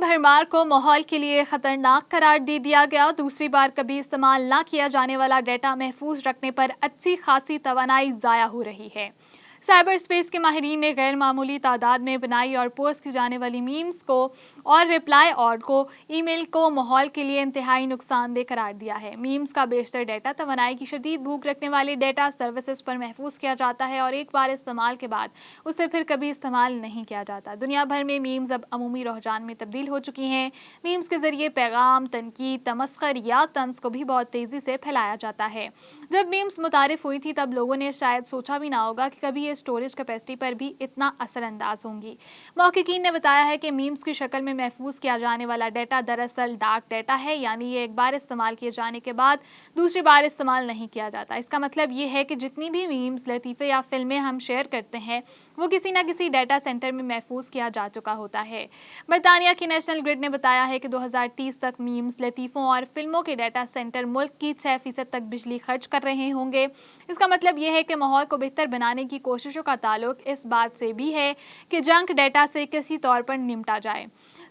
भरमार को माहौल के लिए खतरनाक करार दे दिया गया। दूसरी बार कभी इस्तेमाल ना किया जाने वाला डेटा महफूज रखने पर अच्छी खासी तवानाई ज़ाया हो रही है। साइबर स्पेस के माहिरीन ने गैर मामूली तादाद में बनाई और पोस्ट की जाने वाली मीम्स को और रिप्लाई ऑल को ईमेल को माहौल के लिए इंतहाई नुकसानदेह करार दिया है। मीम्स का बेशतर डेटा तवानाई की शदीद भूख रखने वाले डेटा सर्विसेज पर महफूज किया जाता है और एक बार इस्तेमाल के बाद उसे फिर कभी इस्तेमाल नहीं किया जाता। दुनिया भर में मीम्स अब अमूमी रुझान में तब्दील हो चुकी हैं। मीम्स के जरिए पैगाम, तनकीद, तमस्खर या तंज को भी बहुत तेजी से फैलाया जाता है। जब मीम्स मुतारिफ हुई थी तब लोगों ने शायद सोचा भी ना होगा कि कभी ये स्टोरेज कैपेसिटी पर भी इतना असरअंदाज होंगी। महक़क़ीन ने बताया है कि मीम्स की शक्ल में महफूज किया जाने वाला डेटा दरअसल डार्क डेटा है, यानी ये एक बार इस्तेमाल किए जाने के बाद दूसरी बार इस्तेमाल नहीं किया जाता। इसका मतलब ये है कि जितनी भी मीम्स, लतीफ़े या फिल्में हम शेयर करते हैं वो किसी न किसी डाटा सेंटर में महफूज किया जा चुका होता है। बरतानिया की नेशनल ग्रिड ने बताया है कि 2030 तक मीम्स, लतीफ़ों और फिल्मों के डाटा सेंटर मुल्क की 6% तक बिजली खर्च कर रहे होंगे। इसका मतलब ये है कि माहौल को बेहतर बनाने की कोशिशों का ताल्लुक इस बात से भी है कि जंक डेटा से किसी तौर पर निपटा जाए।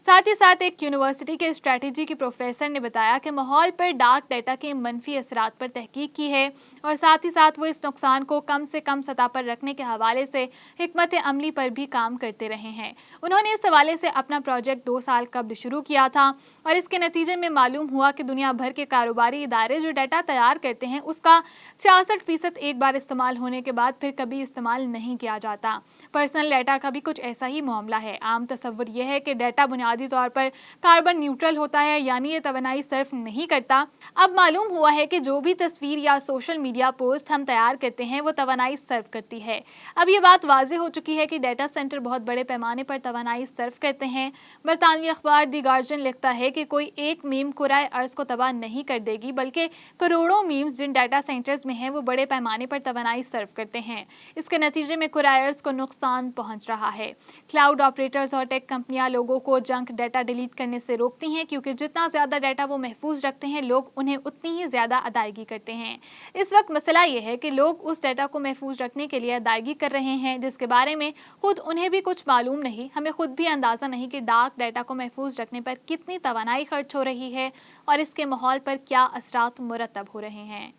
साथ ही साथ एक यूनिवर्सिटी के स्ट्रेटजी के प्रोफेसर ने बताया कि माहौल पर डार्क डेटा के मनफी असरात पर तहकीक की है और साथ ही साथ वो इस नुकसान को कम से कम सतह पर रखने के हवाले से हिकमत अमली पर भी काम करते रहे हैं। उन्होंने इस हवाले से अपना प्रोजेक्ट 2 साल कबल शुरू किया था और इसके नतीजे में मालूम हुआ कि दुनिया भर के कारोबारी इदारे जो डाटा तैयार करते हैं उसका 66% एक बार इस्तेमाल होने के बाद फिर कभी इस्तेमाल नहीं किया जाता। पर्सनल डाटा का भी कुछ ऐसा ही मामला है। आम तस्वुर यह है कि डाटा बुनियादी तौर पर कार्बन न्यूट्रल होता है, यानी ये तवानाई सर्फ नहीं करता। अब मालूम हुआ है कि जो भी तस्वीर या सोशल मीडिया पोस्ट हम तैयार करते हैं वो तवानाई सर्फ करती है। अब ये बात वाज़ेह हो चुकी है कि डाटा सेंटर बहुत बड़े पैमाने पर तवानाई सर्फ करते हैं। बरतानवी अखबार दी गार्जियन लिखता है कि कोई एक मीम कुराए अर्ज को तबाह नहीं कर देगी, बल्कि करोड़ों मीम्स जिन डाटा सेंटर्स में हैं वो बड़े पैमाने पर तवानाई सर्फ करते हैं। इसके नतीजे में कुराए अर्ज को नुकसान पहुंच रहा है। क्लाउड ऑपरेटर्स और टेक कंपनियां लोगों को जंक डाटा डिलीट करने से रोकती हैं, क्योंकि जितना ज्यादा डाटा वो महफूज रखते हैं लोग उन्हें उतनी ही ज्यादा अदायगी करते हैं। इस वक्त मसला ये है कि लोग उस डाटा को महफूज रखने के लिए अदायगी कर रहे हैं जिसके बारे में खुद उन्हें भी कुछ मालूम नहीं। हमें खुद भी अंदाजा नहीं कि डार्क डाटा को महफूज रखने पर कितनी तवानाई खर्च हो रही है और इसके माहौल पर क्या असरात मुरतब हो रहे हैं।